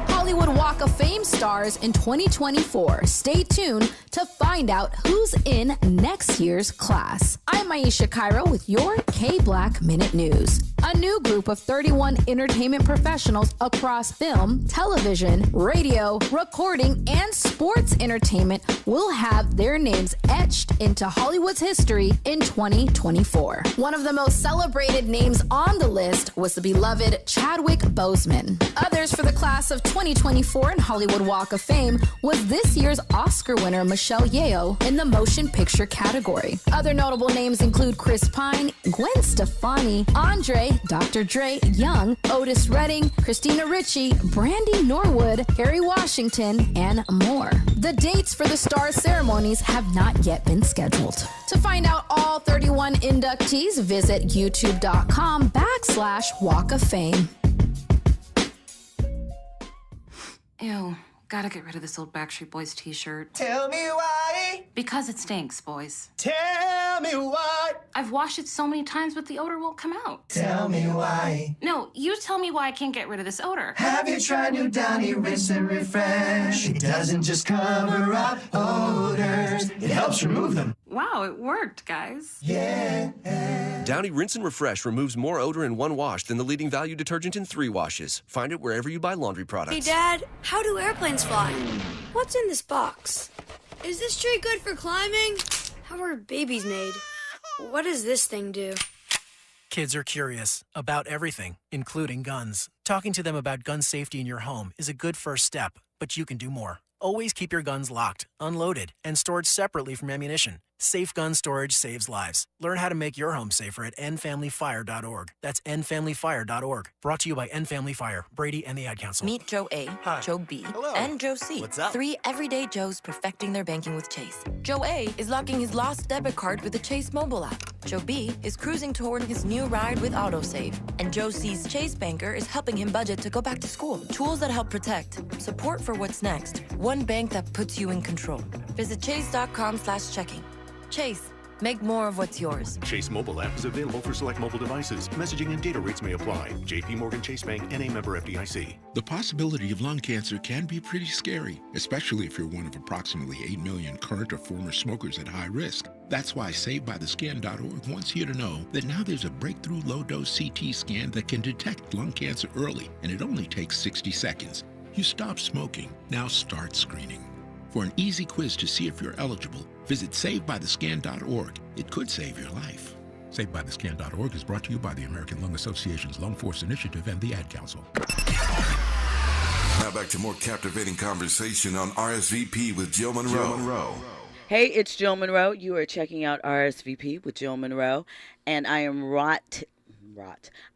Hollywood Walk of Fame stars in 2024. Stay tuned to find out who's in next year's class. I'm Aisha Cairo with your K-Black Minute News. A new group of 31 entertainment professionals across film, television, radio, recording, and sports entertainment will have their names etched into Hollywood's history in 2024. One of the most celebrated names on the list was the beloved Chadwick Boseman. Others for the class of 2024 in Hollywood Walk of Fame was this year's Oscar winner Michelle Yeoh in the motion picture category. Other notable names include Chris Pine, Gwen Stefani, Andre, Dr. Dre, Young, Otis Redding, Christina Ricci, Brandy Norwood, Harry Washington, and more. The dates for the star ceremonies have not yet been scheduled. To find out all 31 inductees, visit youtube.com/Walk of Fame. Ew, gotta get rid of this old Backstreet Boys t-shirt. Tell me why. Because it stinks, boys. Tell me why. I've washed it so many times, but the odor won't come out. Tell me why. No, you tell me why I can't get rid of this odor. Have you tried new Downy Rinse and Refresh? It doesn't just cover up odors, it helps remove them. Wow, it worked, guys. Yeah. Downy Rinse and Refresh removes more odor in one wash than the leading value detergent in 3 washes. Find it wherever you buy laundry products. Hey, Dad, how do airplanes fly? What's in this box? Is this tree good for climbing? How are babies made? What does this thing do? Kids are curious about everything, including guns. Talking to them about gun safety in your home is a good first step, but you can do more. Always keep your guns locked, unloaded, and stored separately from ammunition. Safe gun storage saves lives. Learn how to make your home safer at endfamilyfire.org. That's endfamilyfire.org. Brought to you by End Family Fire, Brady, and the Ad Council. Meet Joe A, Hi. Joe B, Hello. and Joe C. What's up? 3 everyday Joes perfecting their banking with Chase. Joe A is locking his lost debit card with the Chase mobile app. Joe B is cruising toward his new ride with AutoSave. And Joe C's Chase banker is helping him budget to go back to school. Tools that help protect. Support for what's next. One bank that puts you in control. Visit chase.com/checking. Chase, make more of what's yours. Chase mobile app is available for select mobile devices. Messaging and data rates may apply. JP Morgan Chase Bank, N.A. member FDIC. The possibility of lung cancer can be pretty scary, especially if you're one of approximately 8 million current or former smokers at high risk. That's why SaveByTheScan.org wants you to know that now there's a breakthrough low-dose CT scan that can detect lung cancer early, and it only takes 60 seconds. You stop smoking, now start screening. For an easy quiz to see if you're eligible, visit SaveByTheScan.org. It could save your life. SaveByTheScan.org is brought to you by the American Lung Association's Lung Force Initiative and the Ad Council. Now back to more captivating conversation on RSVP with Jill Munroe. Hey, it's Jill Munroe. You are checking out RSVP with Jill Munroe, and I am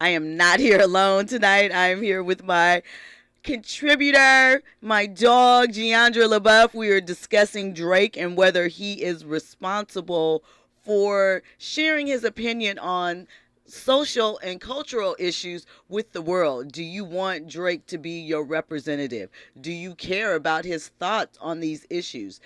I am not here alone tonight. I am here with my contributor, my dog, Jeandra LeBeauf. We are discussing Drake and whether he is responsible for sharing his opinion on social and cultural issues with the world. Do you want Drake to be your representative? Do you care about his thoughts on these issues?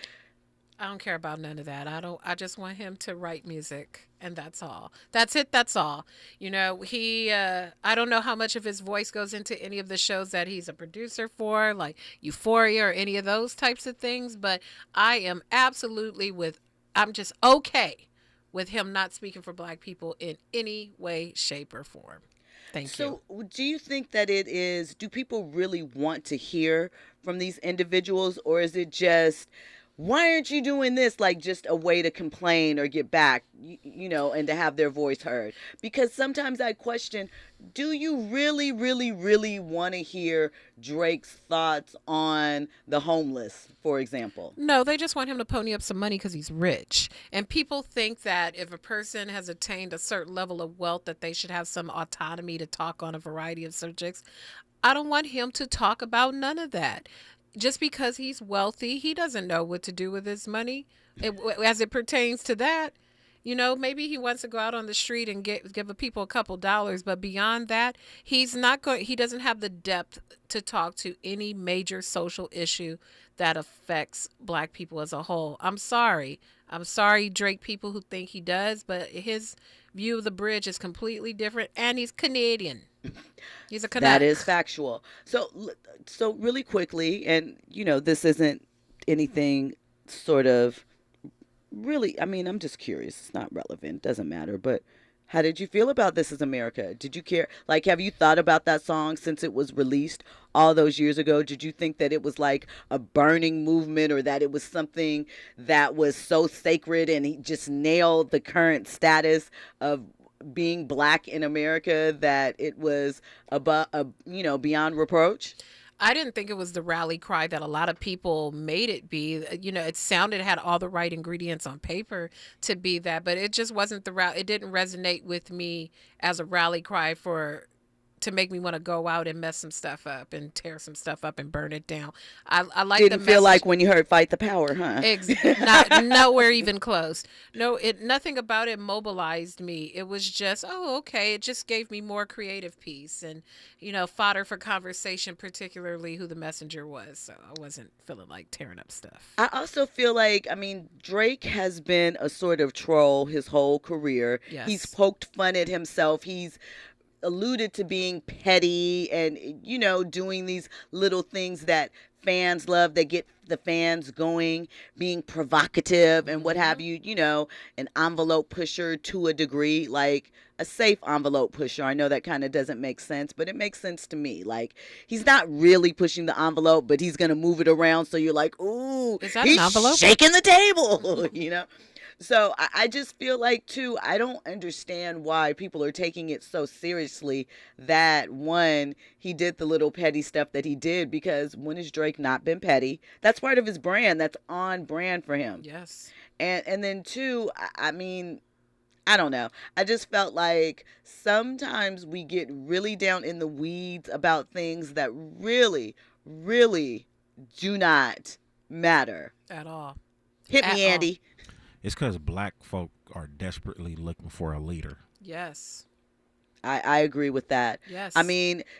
I don't care about none of that. I just want him to write music, and that's all. That's it. That's all. You know, I don't know how much of his voice goes into any of the shows that he's a producer for, like Euphoria or any of those types of things, but I am I'm just okay with him not speaking for Black people in any way, shape, or form. Thank you. So do you think that do people really want to hear from these individuals, or is it just, why aren't you doing this? Like just a way to complain or get back, and to have their voice heard. Because sometimes I question, do you really, really, really want to hear Drake's thoughts on the homeless, for example? No, they just want him to pony up some money because he's rich. And people think that if a person has attained a certain level of wealth, that they should have some autonomy to talk on a variety of subjects. I don't want him to talk about none of that. Just because he's wealthy, he doesn't know what to do with his money as it pertains to that. Maybe he wants to go out on the street and give people a couple dollars, but beyond that, he doesn't have the depth to talk to any major social issue that affects Black people as a whole. I'm sorry, Drake people who think he does, but his view of the bridge is completely different, and he's Canadian. He's a Canuck. That is factual. So really quickly, and this isn't anything sort of really, I'm just curious. It's not relevant. Doesn't matter. But how did you feel about This Is America? Did you care? Like, have you thought about that song since it was released all those years ago? Did you think that it was like a burning movement, or that it was something that was so sacred and he just nailed the current status of being Black in America that it was beyond reproach? I didn't think it was the rally cry that a lot of people made it be. It had all the right ingredients on paper to be that, but it just wasn't it didn't resonate with me as a rally cry to make me want to go out and mess some stuff up and tear some stuff up and burn it down. I like Didn't feel like when you heard "Fight the Power," huh? Not nowhere even close. No, nothing about it mobilized me. It was just, okay. It just gave me more creative piece and, fodder for conversation, particularly who the messenger was. So I wasn't feeling like tearing up stuff. I also feel like, Drake has been a sort of troll his whole career. Yes. He's poked fun at himself. He's alluded to being petty and, doing these little things that fans love, that get the fans going, being provocative and what have you, an envelope pusher to a degree, like a safe envelope pusher. I know that kind of doesn't make sense, but it makes sense to me. Like, he's not really pushing the envelope, but he's going to move it around so you're like, ooh, is that he's an envelope? Shaking the table, So I just feel like, too, I don't understand why people are taking it so seriously that, one, he did the little petty stuff that he did, because when has Drake not been petty? That's part of his brand. That's on brand for him. Yes. And then, two, I don't know. I just felt like sometimes we get really down in the weeds about things that really, really do not matter. At all. Hit me, Andy. It's because Black folk are desperately looking for a leader. Yes. I agree with that. Yes.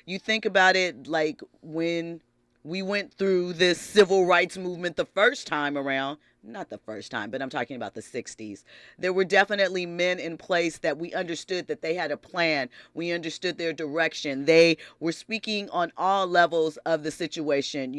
You think about it, like when we went through this civil rights movement the first time around, not the first time, but I'm talking about the 60s. There were definitely men in place that we understood that they had a plan. We understood their direction. They were speaking on all levels of the situation.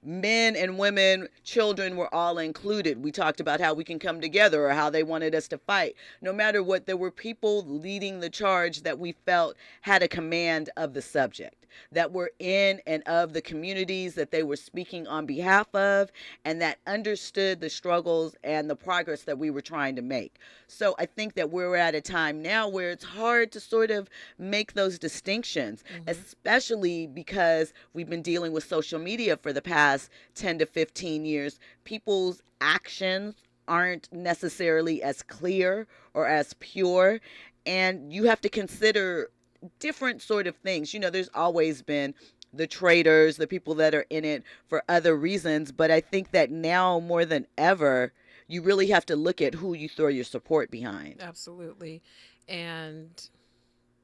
Men and women, children were all included. We talked about how we can come together or how they wanted us to fight. No matter what, there were people leading the charge that we felt had a command of the subject, that were in and of the communities that they were speaking on behalf of, and that understood the struggles and the progress that we were trying to make. So I think that we're at a time now where it's hard to sort of make those distinctions, especially because we've been dealing with social media for the past 10 to 15 years. People's actions aren't necessarily as clear or as pure, and you have to consider different sort of things. There's always been the traitors, the people that are in it for other reasons, but I think that now more than ever, you really have to look at who you throw your support behind. Absolutely. And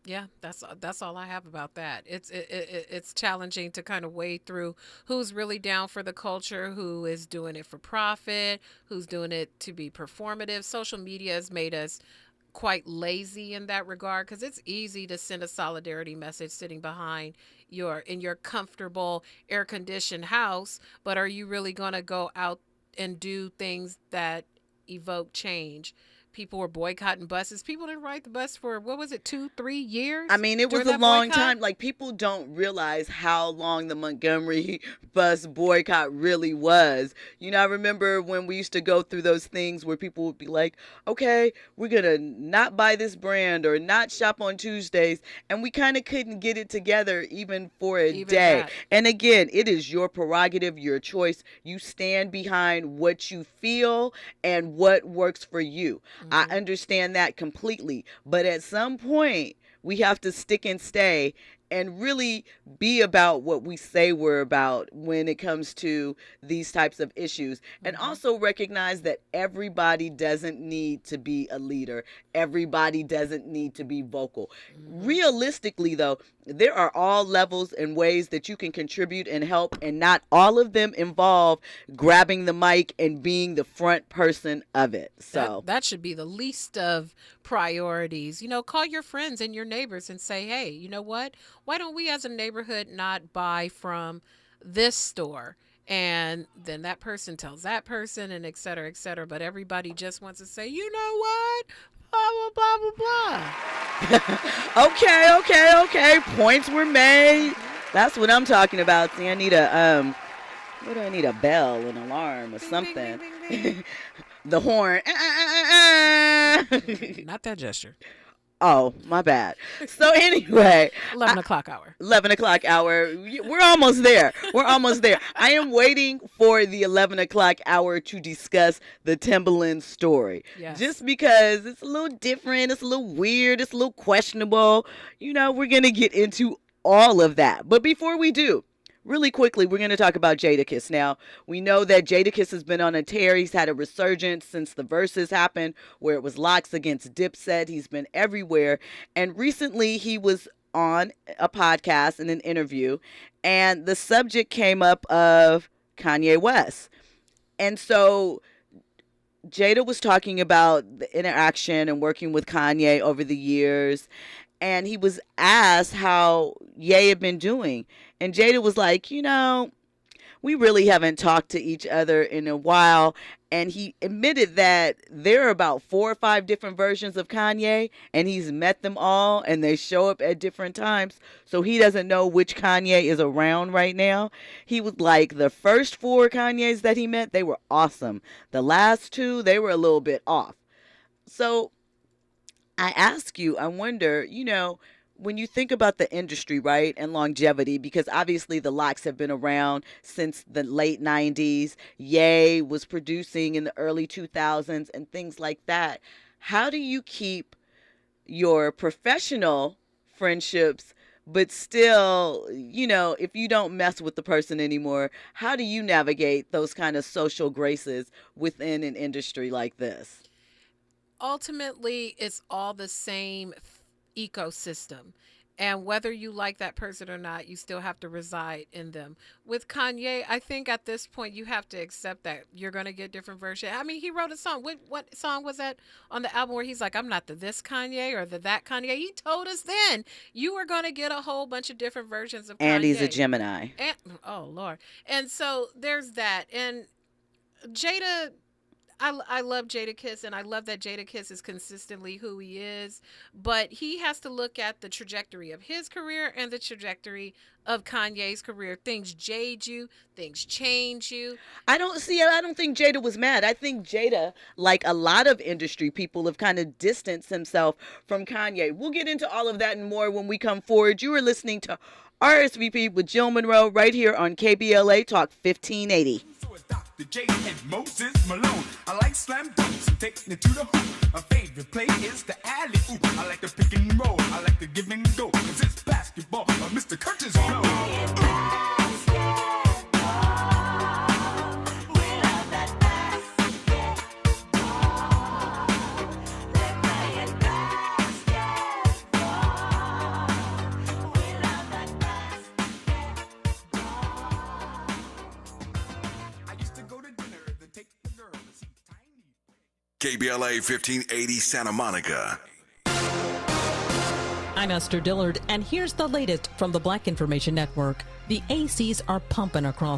Yeah, that's all I have about that. It's challenging to kind of wade through who's really down for the culture, who is doing it for profit, who's doing it to be performative. Social media has made us quite lazy in that regard because it's easy to send a solidarity message sitting behind in your comfortable air conditioned house, but are you really going to go out and do things that evoke change? People were boycotting buses. People didn't ride the bus for, what was it, 2-3 years? I mean, it was during a that long boycott? time. Like, people don't realize how long the Montgomery bus boycott really was. You know, I remember when we used to go through those things where people would be like, okay, we're going to not buy this brand or not shop on Tuesdays. And we kind of couldn't get it together even for a day. that. And again, it is your prerogative, your choice. You stand behind what you feel and what works for you. I understand that completely. But at some point, we have to stick and stay and really be about what we say we're about when it comes to these types of issues. And also recognize that everybody doesn't need to be a leader. Everybody doesn't need to be vocal. Realistically, though, there are all levels and ways that you can contribute and help, and not all of them involve grabbing the mic and being the front person of it. So that should be the least of priorities. You know, call your friends and your neighbors and say, hey, you know what? Why don't we as a neighborhood not buy from this store? And then that person tells that person, and et cetera, et cetera. But everybody just wants to say, you know what? Blah, blah, blah, blah, blah. okay. Points were made. That's what I'm talking about. See, I need what do I need? A bell, an alarm, or something. Ding, ding, ding, ding. The horn. Not that gesture. Oh, my bad. So anyway. 11 o'clock hour. 11 o'clock hour. We're almost there. I am waiting for the 11 o'clock hour to discuss the Timberland story. Yes. Just because it's a little different. It's a little weird. It's a little questionable. You know, we're going to get into all of that. But before we do, really quickly, we're going to talk about Jadakiss. Now, we know that Jadakiss has been on a tear. He's had a resurgence since the Verses happened, where it was Locks against Dipset. He's been everywhere. And recently, he was on a podcast in an interview, and the subject came up of Kanye West. And so Jada was talking about the interaction and working with Kanye over the years. And he was asked how Ye had been doing. And Jada was like, you know, we really haven't talked to each other in a while. And he admitted that there are about 4 or 5 different versions of Kanye, and he's met them all, and they show up at different times. So he doesn't know which Kanye is around right now. He was like, the first 4 Kanyes that he met, they were awesome. The last 2, they were a little bit off. So I ask you, I wonder, you know, when you think about the industry, right, and longevity, because obviously the Locks have been around since the late 90s. Ye was producing in the early 2000s and things like that. How do you keep your professional friendships, but still, you know, if you don't mess with the person anymore, how do you navigate those kind of social graces within an industry like this? Ultimately, it's all the same ecosystem. And whether you like that person or not, you still have to reside in them. With Kanye, I think at this point you have to accept that you're going to get different versions. I mean, he wrote a song. What song was that on the album where he's like, I'm not the this Kanye or the that Kanye? He told us then you were going to get a whole bunch of different versions of Kanye. And he's a Gemini. And, oh, Lord. And so there's that. And Jada, I love Jadakiss, and I love that Jadakiss is consistently who he is, but he has to look at the trajectory of his career and the trajectory of Kanye's career. Things jade you, things change you. I don't think Jada was mad. I think Jada, like a lot of industry people, have kind of distanced himself from Kanye. We'll get into all of that and more when we come forward. You are listening to RSVP with Jill Munroe right here on KBLA Talk 1580. The J and Moses Malone. I like slam dunks and taking it to the hoop. My favorite play is the alley oop. I like the pick and roll. I like the give and go. Cause it's basketball. Mr. Curtis flow. KBLA 1580 Santa Monica. I'm Esther Dillard, and here's the latest from the Black Information Network. The ACs are pumping across